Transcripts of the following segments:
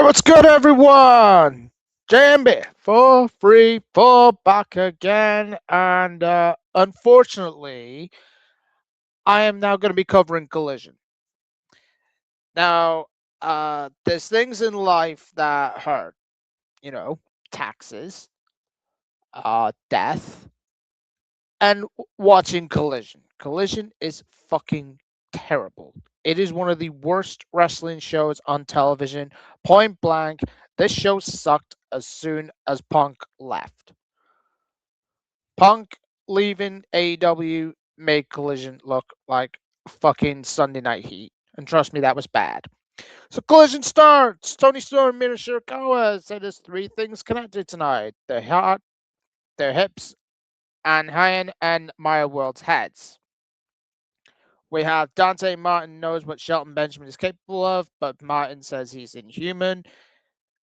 What's good, everyone? JMB for free, for back again, and unfortunately, I am now going to be covering Collision. Now, there's things in life that hurt, you know, taxes, death, and watching Collision. Collision is fucking terrible. It is one of the worst wrestling shows on television. Point blank, this show sucked as soon as Punk left. Punk leaving AEW made Collision look like fucking Sunday Night Heat. And trust me, that was bad. So Collision starts. Tony Storm, Mina Shirakawa said there's three things connected tonight: their heart, their hips, and Hyan and Maya World's heads. We have Dante Martin knows what Shelton Benjamin is capable of, but Martin says he's inhuman.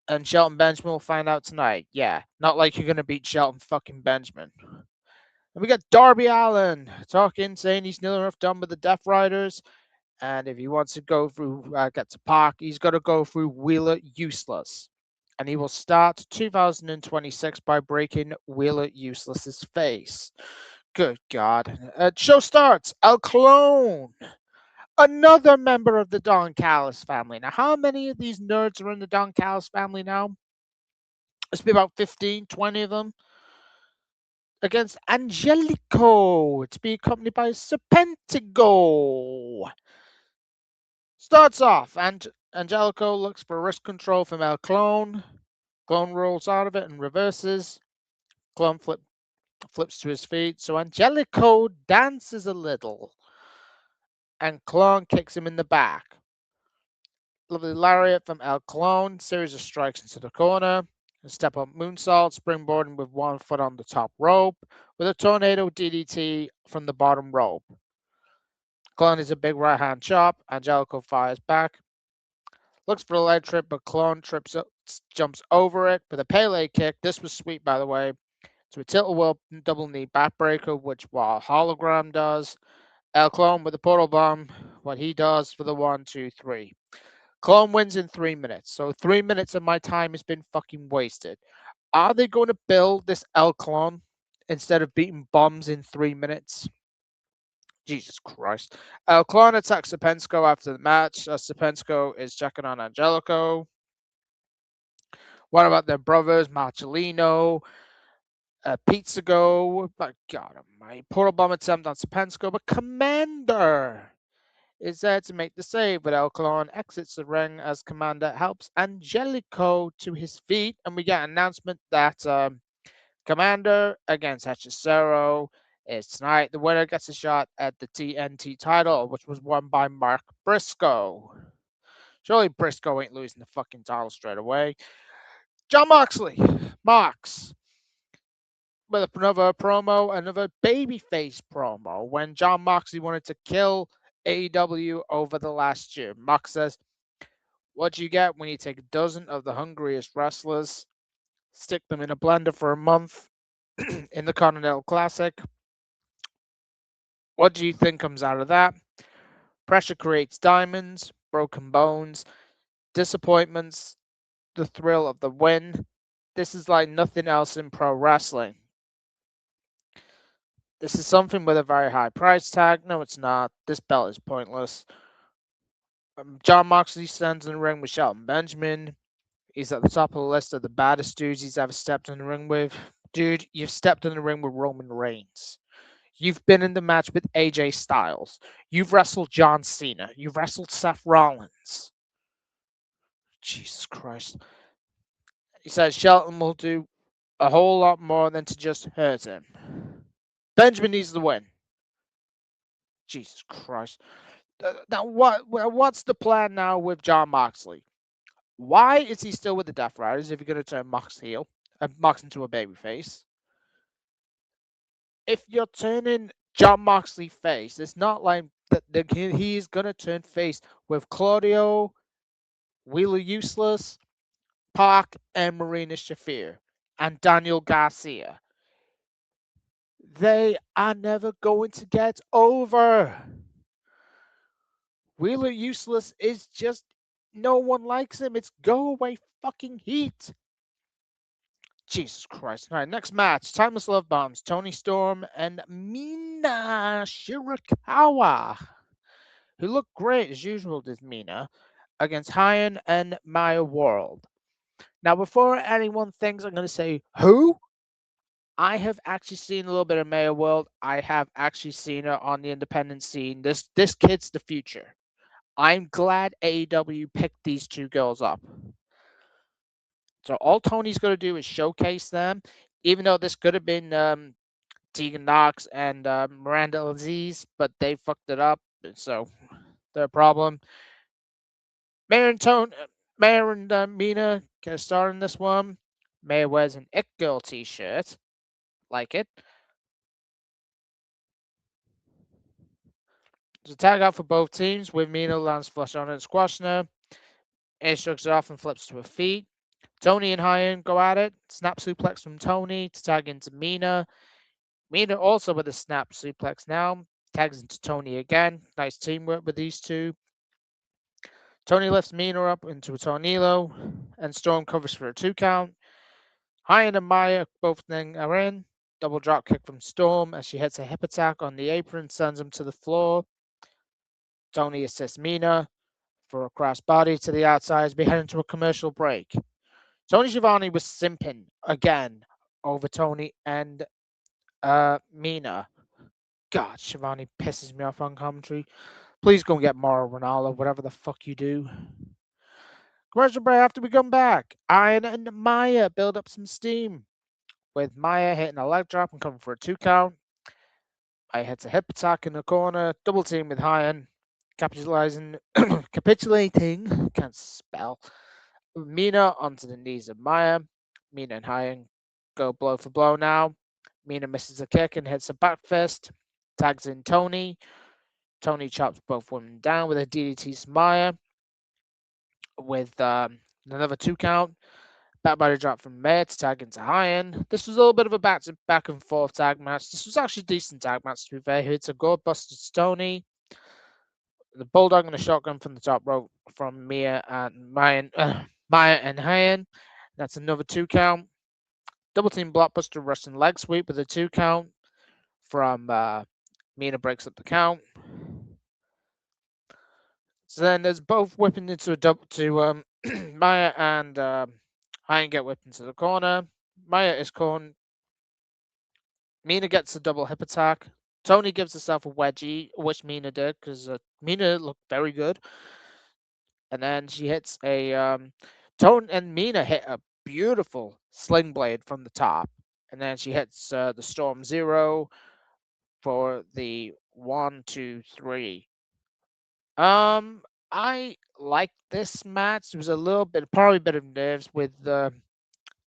And Shelton Benjamin will find out tonight. Yeah, not like you're going to beat Shelton fucking Benjamin. And we got Darby Allen talking, saying he's nearly enough done with the Death Riders. And if he wants to go through, get to Park, he's got to go through Wheeler Useless. And he will start 2026 by breaking Wheeler Useless's face. Good God. Show starts. El Clone. Another member of the Don Callis family. Now, how many of these nerds are in the Don Callis family now? It's be about 15, 20 of them. Against Angelico to be accompanied by Serpentico. Starts off, and Angelico looks for wrist control from El Clone. Clone rolls out of it and reverses. Clone flips to his feet, so Angelico dances a little. And Clone kicks him in the back. Lovely lariat from El Clone, series of strikes into the corner. A step up moonsault, springboarding with one foot on the top rope, with a tornado DDT from the bottom rope. Clone is a big right hand chop. Angelico fires back. Looks for a leg trip, but Clone jumps over it with a Pele kick. This was sweet, by the way. To a tilt-a-whirl double knee backbreaker, which while Hologram does. El Clone with the portal bomb, what he does for the 1, 2, 3. Clone wins in 3 minutes. So 3 minutes of my time has been fucking wasted. Are they going to build this El Clone instead of beating bombs in 3 minutes? Jesus Christ. El Clone attacks Serpentico after the match. Serpentico is checking on Angelico. What about their brothers, Marcellino, Pizzago? My God almighty. Portal bomb attempt on Serpentico, but Commander is there to make the save, but El Clone exits the ring as Commander helps Angelico to his feet, and we get an announcement that Commander against Hechicero is tonight. The winner gets a shot at the TNT title, which was won by Mark Briscoe. Surely Briscoe ain't losing the fucking title straight away. John Moxley, Mox, with another promo, another babyface promo, when John Moxley wanted to kill AEW over the last year. Mox says, what do you get when you take a dozen of the hungriest wrestlers, stick them in a blender for a month in the Continental Classic? What do you think comes out of that? Pressure creates diamonds, broken bones, disappointments, the thrill of the win. This is like nothing else in pro wrestling. This is something with a very high price tag. No, it's not. This belt is pointless. John Moxley stands in the ring with Shelton Benjamin. He's at the top of the list of the baddest dudes he's ever stepped in the ring with. Dude, you've stepped in the ring with Roman Reigns. You've been in the match with AJ Styles. You've wrestled John Cena. You've wrestled Seth Rollins. Jesus Christ. He says Shelton will do a whole lot more than to just hurt him. Benjamin needs the win. Jesus Christ. Now, what's the plan now with John Moxley? Why is he still with the Death Riders if you're going to turn Mox heel, Mox into a babyface? If you're turning John Moxley face, it's not like that he's going to turn face with Claudio, Wheeler Useless, Park, and Marina Shafir, and Daniel Garcia. They are never going to get over. Wheeler Useless is just No one likes him. It's go away fucking heat. Jesus Christ. All right, next match. Timeless Love Bombs. Tony Storm and Mina Shirakawa, who looked great as usual, did Mina, against Hyan and Maya World. Now, before anyone thinks I'm going to say, who? I have actually seen a little bit of Maya World. I have actually seen her on the independent scene. This kid's the future. I'm glad AEW picked these two girls up. So all Tony's going to do is showcase them, even though this could have been Tegan Knox and Miranda Aziz, but they fucked it up. So their problem. Mayor and Tone, Mayor and Mina get a start in this one. Mayor wears an It Girl t-shirt. Like it. There's a tag out for both teams with Mina lands flush on it, squashing her. Ace shrugs it off and flips to her feet. Tony and Hyan go at it. Snap suplex from Tony to tag into Mina. Mina also with a snap suplex now. Tags into Tony again. Nice teamwork with these two. Tony lifts Mina up into a tornado, and Storm covers for a 2 count. Hyan and Maya both then are in. Double drop kick from Storm as she hits a hip attack on the apron, sends him to the floor. Tony assists Mina for a cross body to the outside as we head into a commercial break. Tony Schiavone was simping again over Tony and Mina. God, Schiavone pisses me off on commentary. Please go and get Mauro Ronaldo, whatever the fuck you do. Commercial break after we come back. Iron and Maya build up some steam, with Maya hitting a leg drop and coming for a 2 count. Maya hits a hip attack in the corner, double team with Hyan, capitulating, can't spell, Mina onto the knees of Maya. Mina and Hyan go blow for blow now. Mina misses a kick and hits a back fist, tags in Tony. Tony chops both women down with a DDT to Maya, with another 2 count. Back body drop from Maya to tag into Hyan. This was a little bit of a back and forth tag match. This was actually a decent tag match, to be fair. It's a gold buster to Tony. The bulldog and a shotgun from the top rope from Maya and Maya and Hyan. That's another 2 count. Double team blockbuster Russian leg sweep with a 2 count from Mina breaks up the count. So then there's both whipping into a double to Maya and Hyan get whipped into the corner. Maya is cornered. Mina gets a double hip attack. Tony gives herself a wedgie, which Mina did because Mina looked very good. And then she hits a Tony and Mina hit a beautiful sling blade from the top, and then she hits the Storm Zero for the 1, 2, 3. I like this match. There was a little bit, probably a bit of nerves with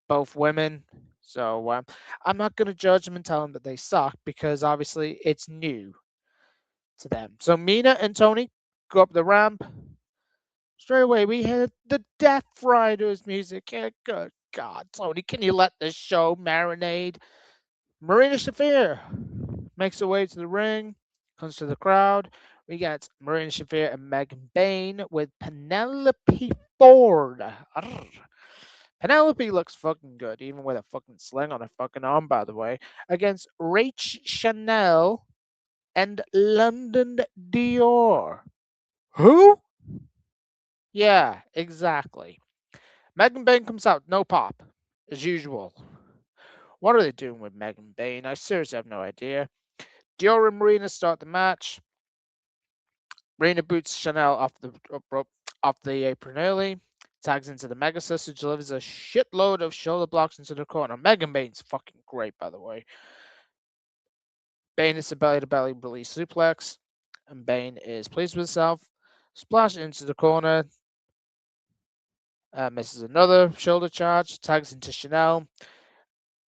both women. So I'm not going to judge them and tell them that they suck because obviously it's new to them. So Mina and Tony go up the ramp. Straight away, we hit the Death Riders music. Yeah, good God, Tony, can you let this show marinate? Marina Shafir makes her way to the ring, comes to the crowd. We got Marina Shafir and Megan Bain with Penelope Ford. Arr. Penelope looks fucking good, even with a fucking sling on her fucking arm, by the way, against Rach Chanel and London Dior. Who? Yeah, exactly. Megan Bain comes out, no pop, as usual. What are they doing with Megan Bain? I seriously have no idea. Dior and Marina start the match. Marina boots Chanel off the apron early, tags into the Mega Sister, delivers a shitload of shoulder blocks into the corner. Megan Bain's fucking great, by the way. Bain is a belly to belly release suplex, and Bain is pleased with herself. Splash into the corner, misses another shoulder charge, tags into Chanel,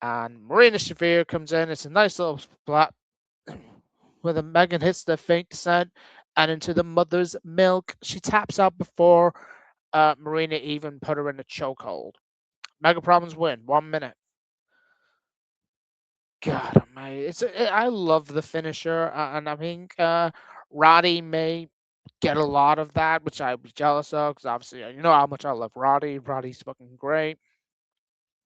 and Marina Shafir comes in. It's a nice little splat where the Megan hits the faint descent and into the mother's milk. She taps out before Marina even put her in a chokehold. Mega Problems win. 1 minute. God, I love the finisher, and I think Roddy may get a lot of that, which I'd be jealous of because obviously you know how much I love Roddy. Roddy's fucking great.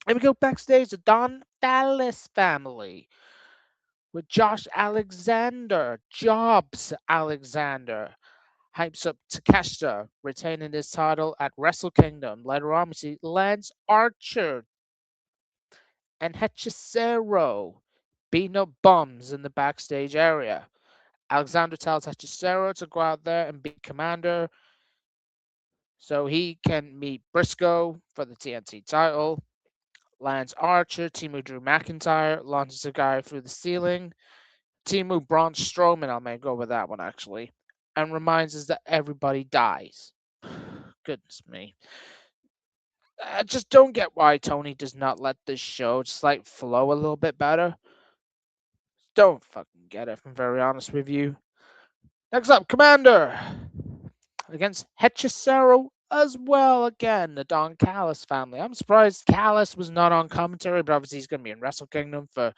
And we go backstage to Don Dallas family with Josh Alexander, Jobs Alexander, hypes up Takeshita retaining his title at Wrestle Kingdom. Later on, we see Lance Archer and Hechicero beating up bums in the backstage area. Alexander tells Hechicero to go out there and beat Commander so he can meet Briscoe for the TNT title. Lance Archer, Timu Drew McIntyre, launches a guy through the ceiling. Timu Braun Strowman, I may go with that one actually, and reminds us that everybody dies. Goodness me. I just don't get why Tony does not let this show just like flow a little bit better. Don't fucking get it, if I'm very honest with you. Next up, Commander against Hechicero as well. Again, the Don Callis family. I'm surprised Callis was not on commentary, but obviously he's going to be in Wrestle Kingdom for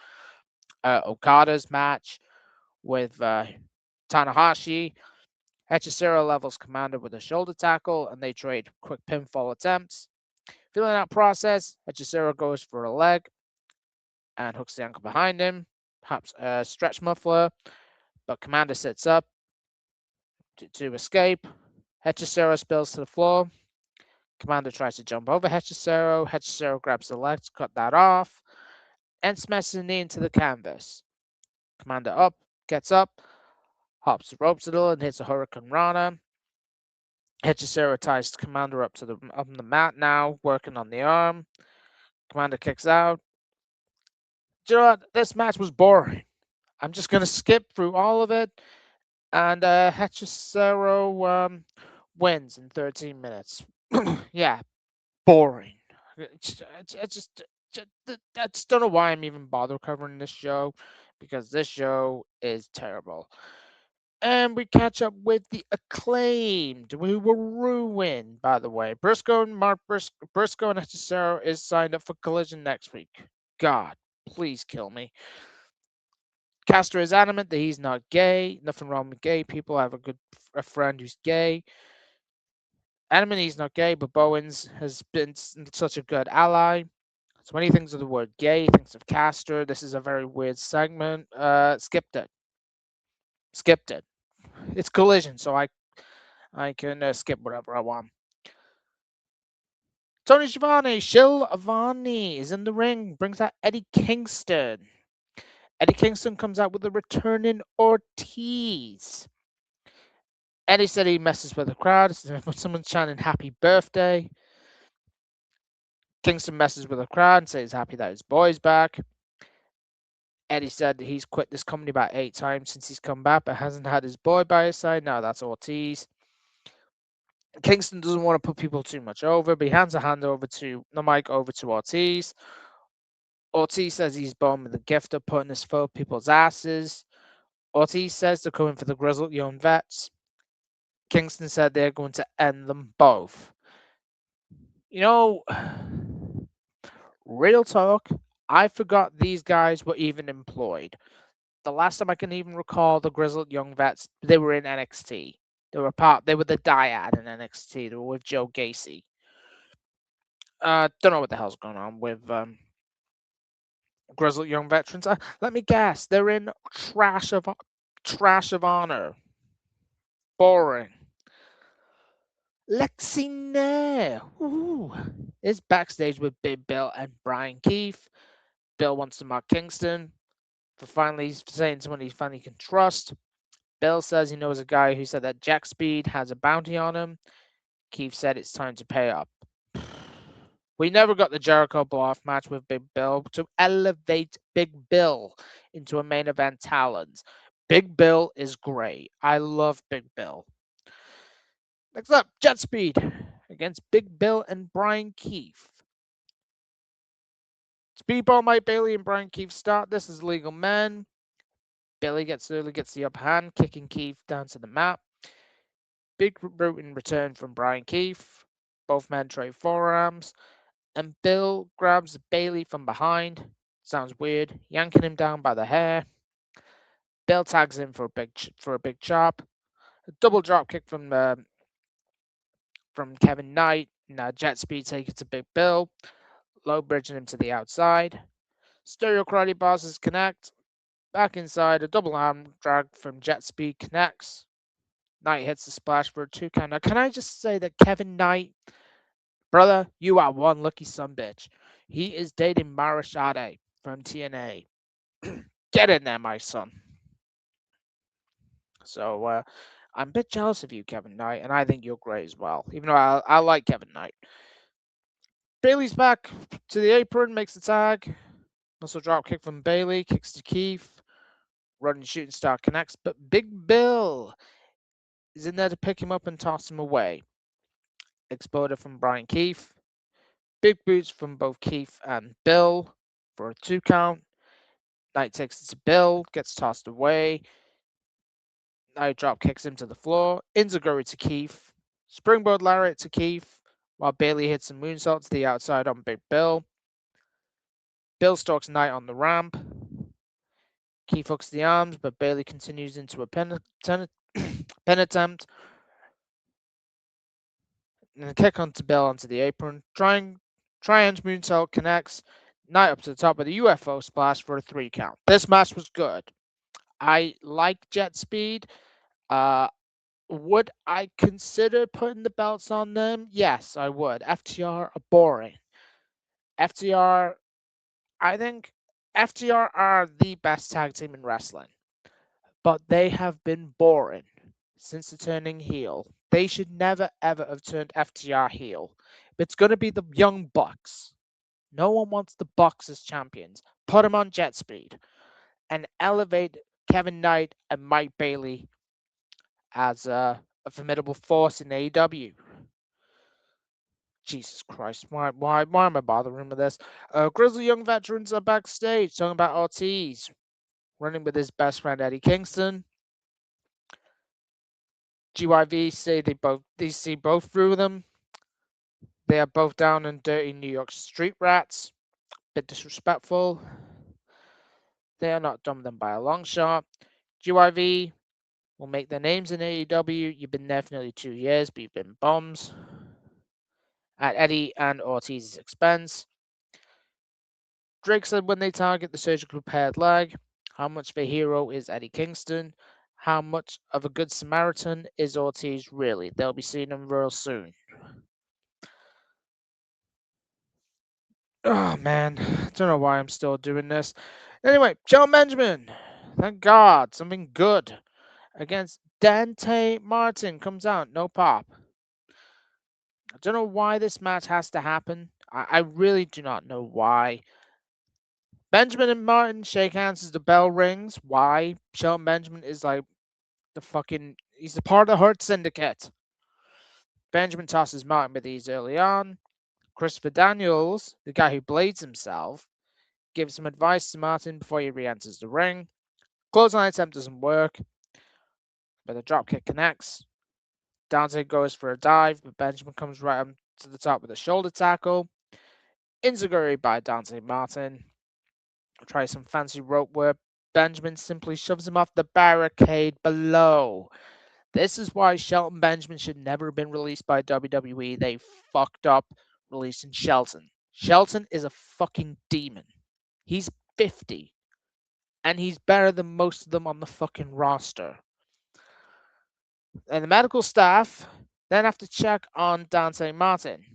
Okada's match with Tanahashi. Hechicero levels Commander with a shoulder tackle, and they trade quick pinfall attempts. Feeling that process, Hechicero goes for a leg and hooks the ankle behind him, perhaps a stretch muffler, but Commander sits up to escape. Hechicero spills to the floor. Commander tries to jump over Hechicero. Hechicero grabs the leg to cut that off and smashes a knee into the canvas. Commander gets up, hops the ropes a little and hits a Hurricane Rana. Hechicero ties Commander up on the mat now, working on the arm. Commander kicks out. Do you know what? This match was boring. I'm just going to skip through all of it. And Hechicero wins in 13 minutes. Yeah, boring. I just don't know why I'm even bother covering this show because this show is terrible. And we catch up with the Acclaimed. We were ruined, by the way. Briscoe and Briscoe and Hechicero is signed up for Collision next week. God, please kill me. Castor is adamant that he's not gay. Nothing wrong with gay people. I have a friend who's gay. Adamant he's not gay, but Bowens has been such a good ally. So when he thinks of the word gay, he thinks of Castor. This is a very weird segment. Skipped it. Skipped it. It's Collision, so I can skip whatever I want. Tony Schiavone is in the ring, brings out Eddie Kingston. Eddie Kingston comes out with a returning Ortiz. Eddie said he messes with the crowd. Someone's chanting happy birthday. Kingston messes with the crowd and says he's happy that his boy's back. Eddie said he's quit this company about 8 times since he's come back, but hasn't had his boy by his side. Now that's Ortiz. Kingston doesn't want to put people too much over, but he hands the mic over to Ortiz. Ortiz says he's born with the gift of putting his foot people's asses. Ortiz says they're coming for the grizzled young vets. Kingston said they're going to end them both. You know, real talk, I forgot these guys were even employed. The last time I can even recall the grizzled young vets, they were in NXT. They were the dyad in NXT. They were with Joe Gacy. Don't know what the hell's going on with grizzled young veterans. Let me guess, they're in Trash of Honor. Boring. Lexi Nair is backstage with Big Bill and Brian Keefe. Bill wants to mock Kingston for finally saying someone he finally can trust. Bill says he knows a guy who said that Jack Speed has a bounty on him. Keefe said it's time to pay up. We never got the Jericho blow-off match with Big Bill to elevate Big Bill into a main event talent. Big Bill is great. I love Big Bill. Next up, Jet Speed against Big Bill and Brian Keefe. Speedball, Mike Bailey, and Brian Keefe start this as legal men. Billy gets the upper hand, kicking Keefe down to the mat. Big boot in return from Brian Keefe. Both men trade forearms, and Bill grabs Bailey from behind. Sounds weird, yanking him down by the hair. Bill tags in for a big chop. A double drop kick from Kevin Knight. Now jet speed take it to Big Bill. Low bridging him to the outside. Stereo karate bosses connect. Back inside, a double arm drag from jet speed connects. Knight hits the splash for a 2 count. Now, can I just say that Kevin Knight, brother, you are one lucky son bitch. He is dating Mara Sade from TNA. Get in there, my son. So I'm a bit jealous of you, Kevin Knight, and I think you're great as well. Even though I like Kevin Knight. Bailey's back to the apron, makes the tag. Muscle drop kick from Bailey, kicks to Keith. Running shooting star connects, but Big Bill is in there to pick him up and toss him away. Exploder from Brian Keith. Big boots from both Keith and Bill for a 2 count. Knight takes it to Bill, gets tossed away. Knight drop kicks him to the floor. Inzaguri to Keith. Springboard lariat to Keith, while Bailey hits a moonsault to the outside on Big Bill. Bill stalks Knight on the ramp. Keith hooks the arms, but Bailey continues into a pin attempt. And a kick onto Bill onto the apron. Triangle moonsault connects. Knight up to the top of the UFO splash for a 3 count. This match was good. I like Jet Speed. Would I consider putting the belts on them? Yes, I would. FTR are boring. FTR, I think FTR are the best tag team in wrestling, but they have been boring since the turning heel. They should never ever have turned FTR heel. If it's going to be the Young Bucks, no one wants the Bucks as champions. Put them on Jet Speed and elevate Kevin Knight and Mike Bailey as a formidable force in AEW. Jesus Christ, why am I bothering with this? Grizzly Young veterans are backstage talking about Ortiz running with his best friend Eddie Kingston. GYV say they see both through them. They are both down and dirty New York street rats. Bit disrespectful. They are not dumb them by a long shot. GYV will make their names in AEW. You've been there for nearly 2 years, but you've been bombs. At Eddie and Ortiz's expense. Drake said when they target the surgically repaired leg, how much of a hero is Eddie Kingston? How much of a good Samaritan is Ortiz really? They'll be seeing him real soon. Oh man, I don't know why I'm still doing this. Anyway, Joe Benjamin, thank God, something good against Dante Martin comes out, no pop. I don't know why this match has to happen. I really do not know why. Benjamin and Martin shake hands as the bell rings. Why? Shelton Benjamin is like he's a part of the Hurt Syndicate. Benjamin tosses Martin with these early on. Christopher Daniels, the guy who blades himself, gives some advice to Martin before he re-enters the ring. Clothesline attempt doesn't work, but the dropkick connects. Dante goes for a dive, but Benjamin comes right up to the top with a shoulder tackle. Inzaguri by Dante Martin. Tries some fancy rope work. Benjamin simply shoves him off the barricade below. This is why Shelton Benjamin should never have been released by WWE. They fucked up releasing Shelton. Shelton is a fucking demon. He's 50. And he's better than most of them on the fucking roster. And the medical staff then have to check on Dante Martin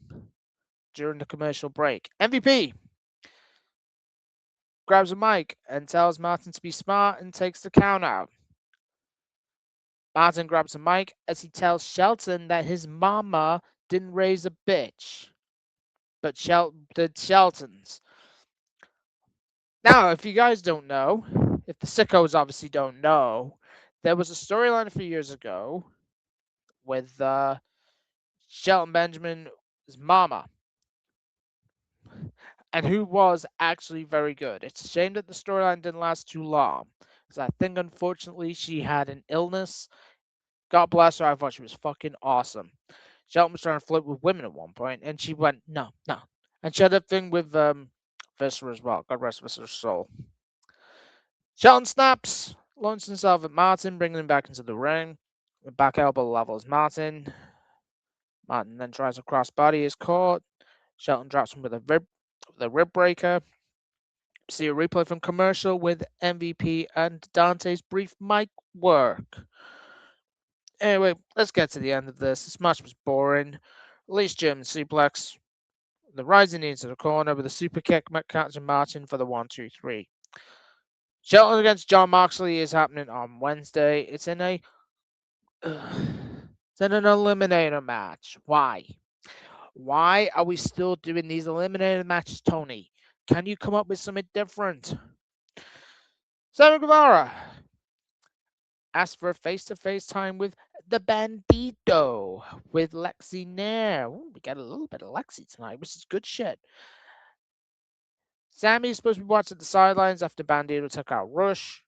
during the commercial break. MVP grabs a mic and tells Martin to be smart and takes the count out. Martin grabs a mic as he tells Shelton that his mama didn't raise a bitch, but did Shelton's. Now, if you guys don't know, if the sickos obviously don't know, there was a storyline a few years ago with Shelton Benjamin's mama, and who was actually very good. It's a shame that the storyline didn't last too long, because I think unfortunately she had an illness. God bless her. I thought she was fucking awesome. Shelton was trying to flirt with women at one point, and she went, no, no. And she had a thing with Viscera as well. God rest Viscera's soul. Shelton snaps, launches himself at Martin, bringing him back into the ring. The back elbow levels Martin. Martin then tries a crossbody, is caught. Shelton drops him with a rib breaker. See a replay from commercial with MVP and Dante's brief mic work. Anyway, let's get to the end of this. This match was boring. Least German suplex. The rising into the corner with a super kick, catching Martin for the 1-2-3. Shelton against John Moxley is happening on Wednesday. It's in a it's in an eliminator match. Why? Why are we still doing these eliminator matches, Tony? Can you come up with something different? Sammy Guevara asked for a face-to-face time with the Bandito, with Lexi Nair. Ooh, we got a little bit of Lexi tonight, which is good shit. Sammy is supposed to be watching the sidelines after Bandito took out Rush.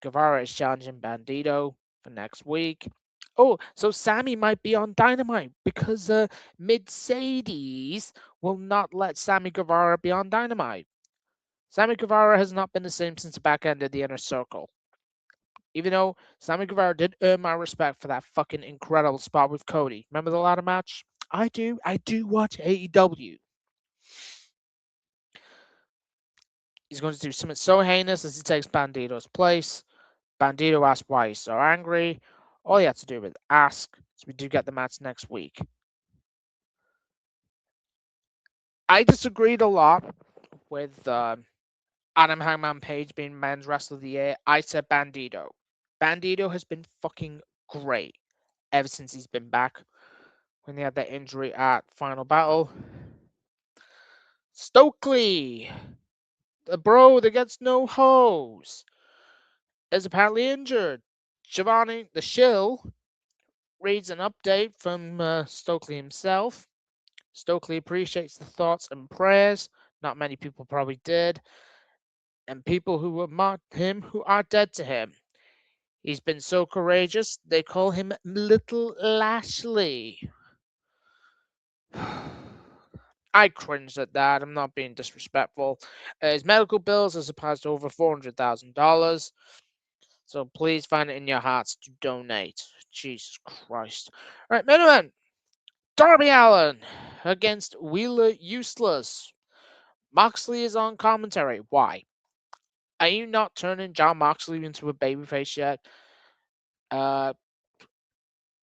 Guevara is challenging Bandito for next week. Oh, so Sammy might be on Dynamite because Mercedes will not let Sammy Guevara be on Dynamite. Sammy Guevara has not been the same since the back end of the Inner Circle. Even though Sammy Guevara did earn my respect for that fucking incredible spot with Cody. Remember the ladder match? I do. I do watch AEW. He's going to do something so heinous as he takes Bandito's place. Bandito asks why he's so angry. All he had to do was ask. So we do get the match next week. I disagreed a lot with Adam Hangman Page being Men's Wrestler of the Year. I said Bandito. Bandito has been fucking great ever since he's been back. When he had that injury at Final Battle. Stokely, the bro that gets no hose, is apparently injured. Giovanni, the shill, reads an update from Stokely himself. Stokely appreciates the thoughts and prayers. Not many people probably did. And people who have mocked him who are dead to him. He's been so courageous, they call him Little Lashley. I cringed at that. I'm not being disrespectful. His medical bills are surpassed over $400,000. So please find it in your hearts to donate. Jesus Christ. All right, main event. Darby Allin against Wheeler Useless. Moxley is on commentary. Why? Are you not turning John Moxley into a babyface yet?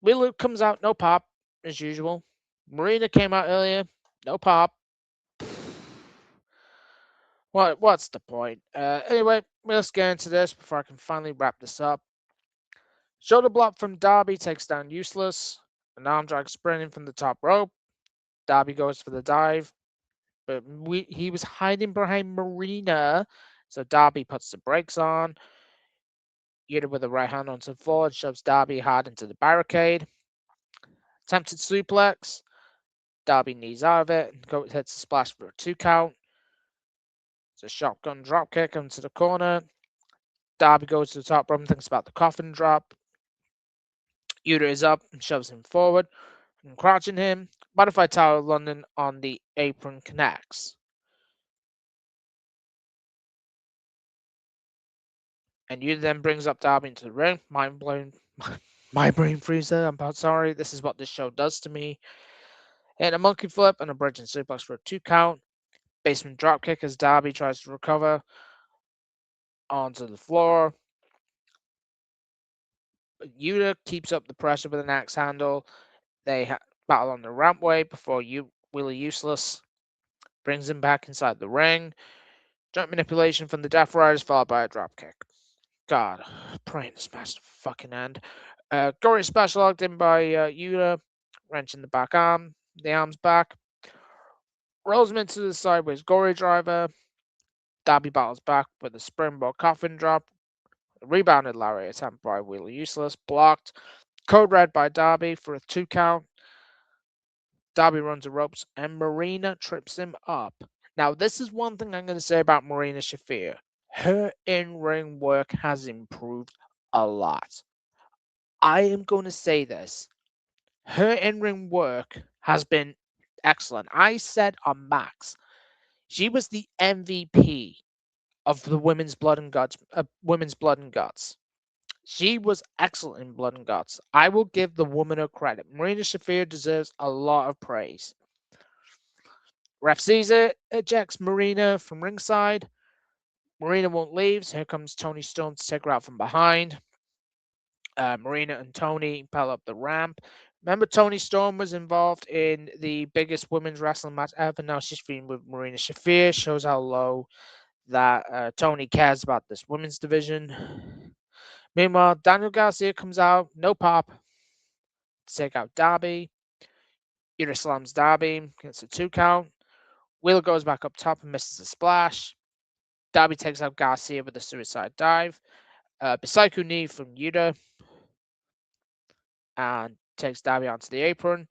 Wheeler comes out, no pop, as usual. Marina came out earlier, no pop. What's the point? Anyway, let's get into this before I can finally wrap this up. Shoulder block from Darby takes down Useless. An arm drag sprinting from the top rope. Darby goes for the dive, but he was hiding behind Marina, so Darby puts the brakes on. Yuta with the right hand onto the floor shoves Darby hard into the barricade. Attempted suplex. Darby knees out of it and hits a splash for a 2 count. It's a shotgun drop kick into the corner. Darby goes to the top rope and thinks about the coffin drop. Yuta is up and shoves him forward and crouching him. Butterfly Tower of London on the apron connects. And Yuta then brings up Darby into the ring. Mind blown. My brain freezer. I'm sorry. This is what this show does to me. And a monkey flip and a bridge and suplex for a 2 count. Basement dropkick as Darby tries to recover onto the floor. But Yuta keeps up the pressure with an axe handle. They battle on the rampway before Wheeler Useless brings him back inside the ring. Joint manipulation from the Death Riders followed by a dropkick. God, praying this match to fucking end. Gory special locked in by Yuta, wrenching the back arm. The arm's back. Rolls him into the sideways Gory driver. Darby battles back with a springboard coffin drop. Rebounded Larry attempt by Wheeler Useless. Blocked. Code red by Darby for a 2 count. Darby runs the ropes and Marina trips him up. Now, this is one thing I'm going to say about Marina Shafir. Her in-ring work has improved a lot. I am going to say this. Her in-ring work has been excellent. I said on Max, she was the MVP of the women's blood and guts. She was excellent in Blood and Guts. I will give the woman her credit. Marina Shafir deserves a lot of praise. Ref sees it, ejects Marina from ringside. Marina won't leave, so here comes Tony Storm to take her out from behind. Marina and Tony pile up the ramp. Remember, Tony Storm was involved in the biggest women's wrestling match ever. Now she's feuding with Marina Shafir. Shows how low that Tony cares about this women's division. Meanwhile, Daniel Garcia comes out, no pop, to take out Darby. Ira slams Darby, gets a 2 count. Wheeler goes back up top and misses a splash. Darby takes out Garcia with a suicide dive. Psycho knee from Yuta and takes Darby onto the apron.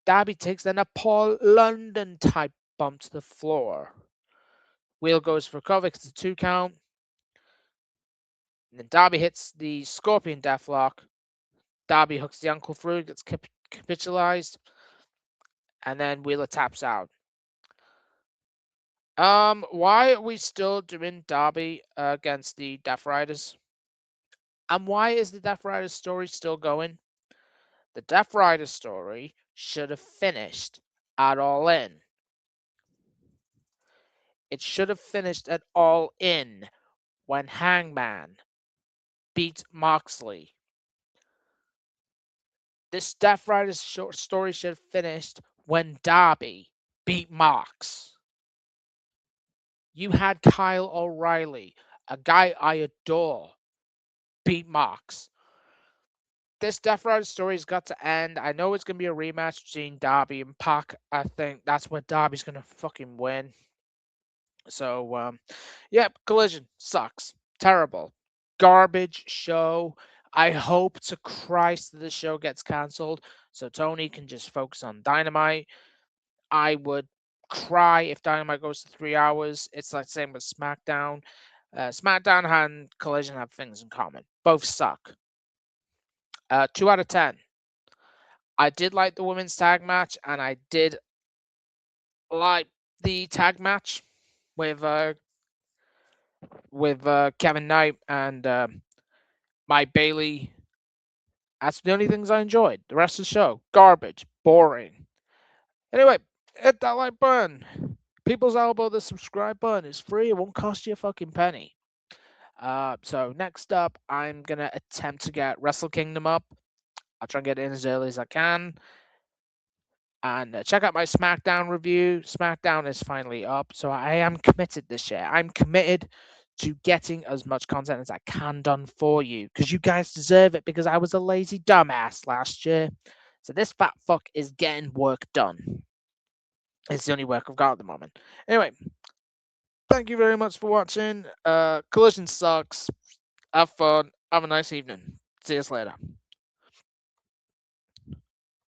Darby takes then a Paul London type bump to the floor. Wheel goes for cover, it's a 2 count. And then Darby hits the Scorpion Deathlock. Darby hooks the ankle through, gets capitalized, and then Wheeler taps out. Why are we still doing Darby against the Death Riders? And why is the Death Riders story still going? The Death Riders story should have finished at All In. It should have finished at All In when Hangman beat Moxley. This Death Riders story should have finished when Darby beat Mox. You had Kyle O'Reilly, a guy I adore, beat Mox. This Death Riders story's got to end. I know it's going to be a rematch between Darby and Pac. I think that's where Darby's going to fucking win. So, yeah, Collision sucks. Terrible. Garbage show. I hope to Christ that the show gets cancelled so Tony can just focus on Dynamite. I would cry if Dynamite goes to 3 hours. It's like same with SmackDown. SmackDown and Collision have things in common. Both suck. 2 out of 10. I did like the women's tag match, and I did like the tag match with Kevin Knight and Mike Bailey. That's the only things I enjoyed. The rest of the show, garbage, boring. Anyway, hit that like button. People's elbow, the subscribe button is free. It won't cost you a fucking penny. So next up, I'm gonna attempt to get Wrestle Kingdom up. I'll try and get it in as early as I can. And check out my SmackDown review. SmackDown is finally up, so I am committed this year. I'm committed to getting as much content as I can done for you because you guys deserve it because I was a lazy dumbass last year. So this fat fuck is getting work done. It's the only work I've got at the moment. Anyway, thank you very much for watching. Collision sucks. Have fun. Have a nice evening. See you later.